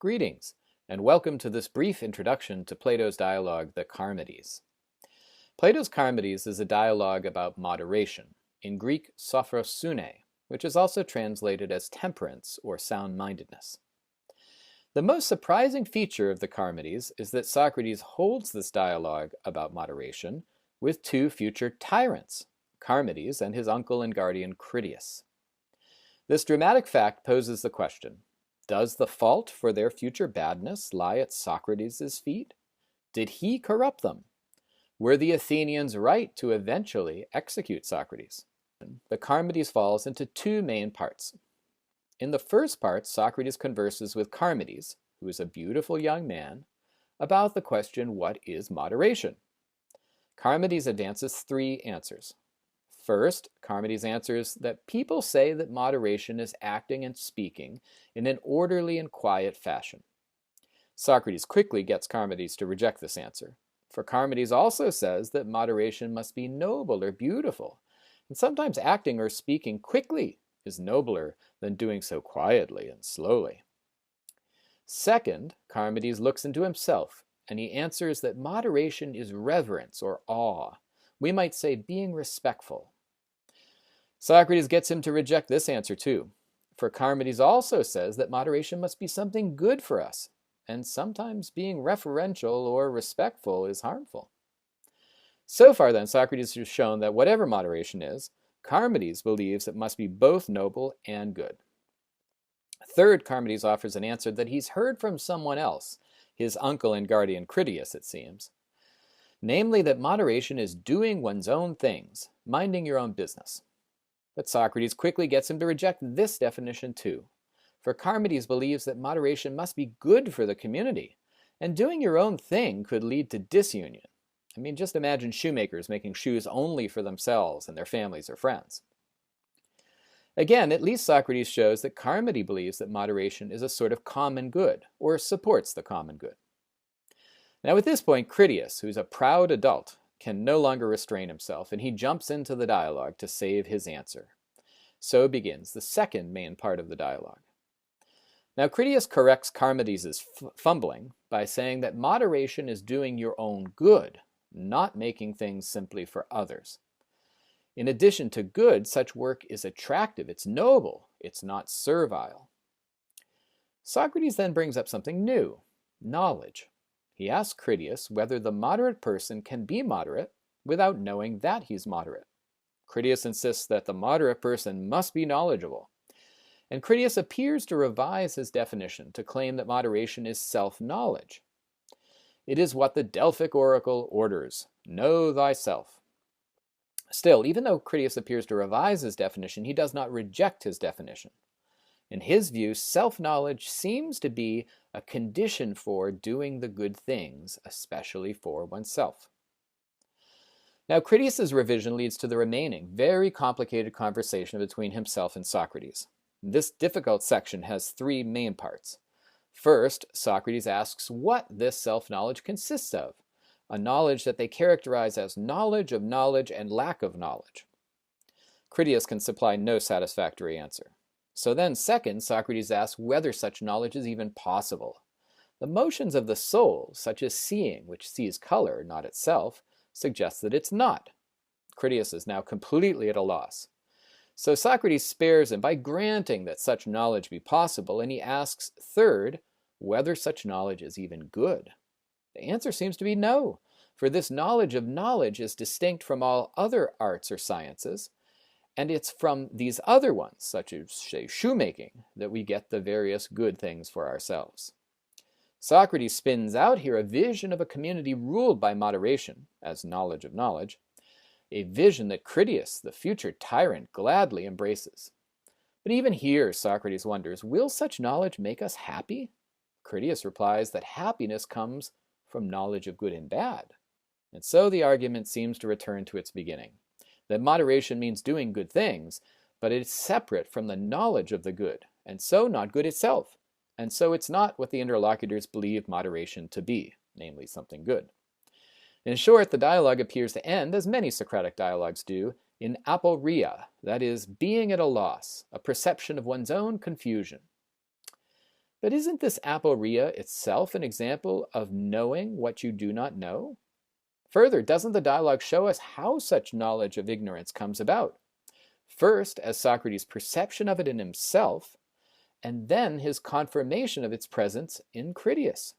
Greetings, and welcome to this brief introduction to Plato's dialogue, the Charmides. Plato's Charmides is a dialogue about moderation, in Greek sophrosune, which is also translated as temperance or sound-mindedness. The most surprising feature of the Charmides is that Socrates holds this dialogue about moderation with two future tyrants, Charmides and his uncle and guardian Critias. This dramatic fact poses the question, does the fault for their future badness lie at Socrates' feet? Did he corrupt them? Were the Athenians right to eventually execute Socrates? The Charmides falls into two main parts. In the first part, Socrates converses with Charmides, who is a beautiful young man, about the question, what is moderation? Charmides advances three answers. First, Charmides answers that people say that moderation is acting and speaking in an orderly and quiet fashion. Socrates quickly gets Charmides to reject this answer, for Charmides also says that moderation must be noble or beautiful, and sometimes acting or speaking quickly is nobler than doing so quietly and slowly. Second, Charmides looks into himself, and he answers that moderation is reverence or awe. We might say being respectful. Socrates gets him to reject this answer too, for Charmides also says that moderation must be something good for us, and sometimes being referential or respectful is harmful. So far then, Socrates has shown that whatever moderation is, Charmides believes it must be both noble and good. Third, Charmides offers an answer that he's heard from someone else, his uncle and guardian Critias, it seems. Namely, that moderation is doing one's own things, minding your own business. But Socrates quickly gets him to reject this definition too, for Charmides believes that moderation must be good for the community, and doing your own thing could lead to disunion. I mean, just imagine shoemakers making shoes only for themselves and their families or friends. Again, at least Socrates shows that Charmides believes that moderation is a sort of common good, or supports the common good. Now at this point, Critias, who's a proud adult, can no longer restrain himself, and he jumps into the dialogue to save his answer. So begins the second main part of the dialogue. Now Critias corrects Charmides' fumbling by saying that moderation is doing your own good, not making things simply for others. In addition to good, such work is attractive, it's noble, it's not servile. Socrates then brings up something new, knowledge. He asks Critias whether the moderate person can be moderate without knowing that he's moderate. Critias insists that the moderate person must be knowledgeable, and Critias appears to revise his definition to claim that moderation is self-knowledge. It is what the Delphic oracle orders, know thyself. Still, even though Critias appears to revise his definition, he does not reject his definition. In his view, self-knowledge seems to be a condition for doing the good things, especially for oneself. Now, Critias' revision leads to the remaining, very complicated conversation between himself and Socrates. This difficult section has three main parts. First, Socrates asks what this self-knowledge consists of, a knowledge that they characterize as knowledge of knowledge and lack of knowledge. Critias can supply no satisfactory answer. So then, second, Socrates asks whether such knowledge is even possible. The motions of the soul, such as seeing, which sees color, not itself, suggest that it's not. Critias is now completely at a loss. So Socrates spares him by granting that such knowledge be possible, and he asks, third, whether such knowledge is even good. The answer seems to be no, for this knowledge of knowledge is distinct from all other arts or sciences, and it's from these other ones, such as, say, shoemaking, that we get the various good things for ourselves. Socrates spins out here a vision of a community ruled by moderation, as knowledge of knowledge, a vision that Critias, the future tyrant, gladly embraces. But even here, Socrates wonders, will such knowledge make us happy? Critias replies that happiness comes from knowledge of good and bad. And so the argument seems to return to its beginning, that moderation means doing good things, but it's separate from the knowledge of the good, and so not good itself. And so it's not what the interlocutors believe moderation to be, namely something good. In short, the dialogue appears to end, as many Socratic dialogues do, in aporia, that is, being at a loss, a perception of one's own confusion. But isn't this aporia itself an example of knowing what you do not know? Further, doesn't the dialogue show us how such knowledge of ignorance comes about? First, as Socrates' perception of it in himself, and then his confirmation of its presence in Critias.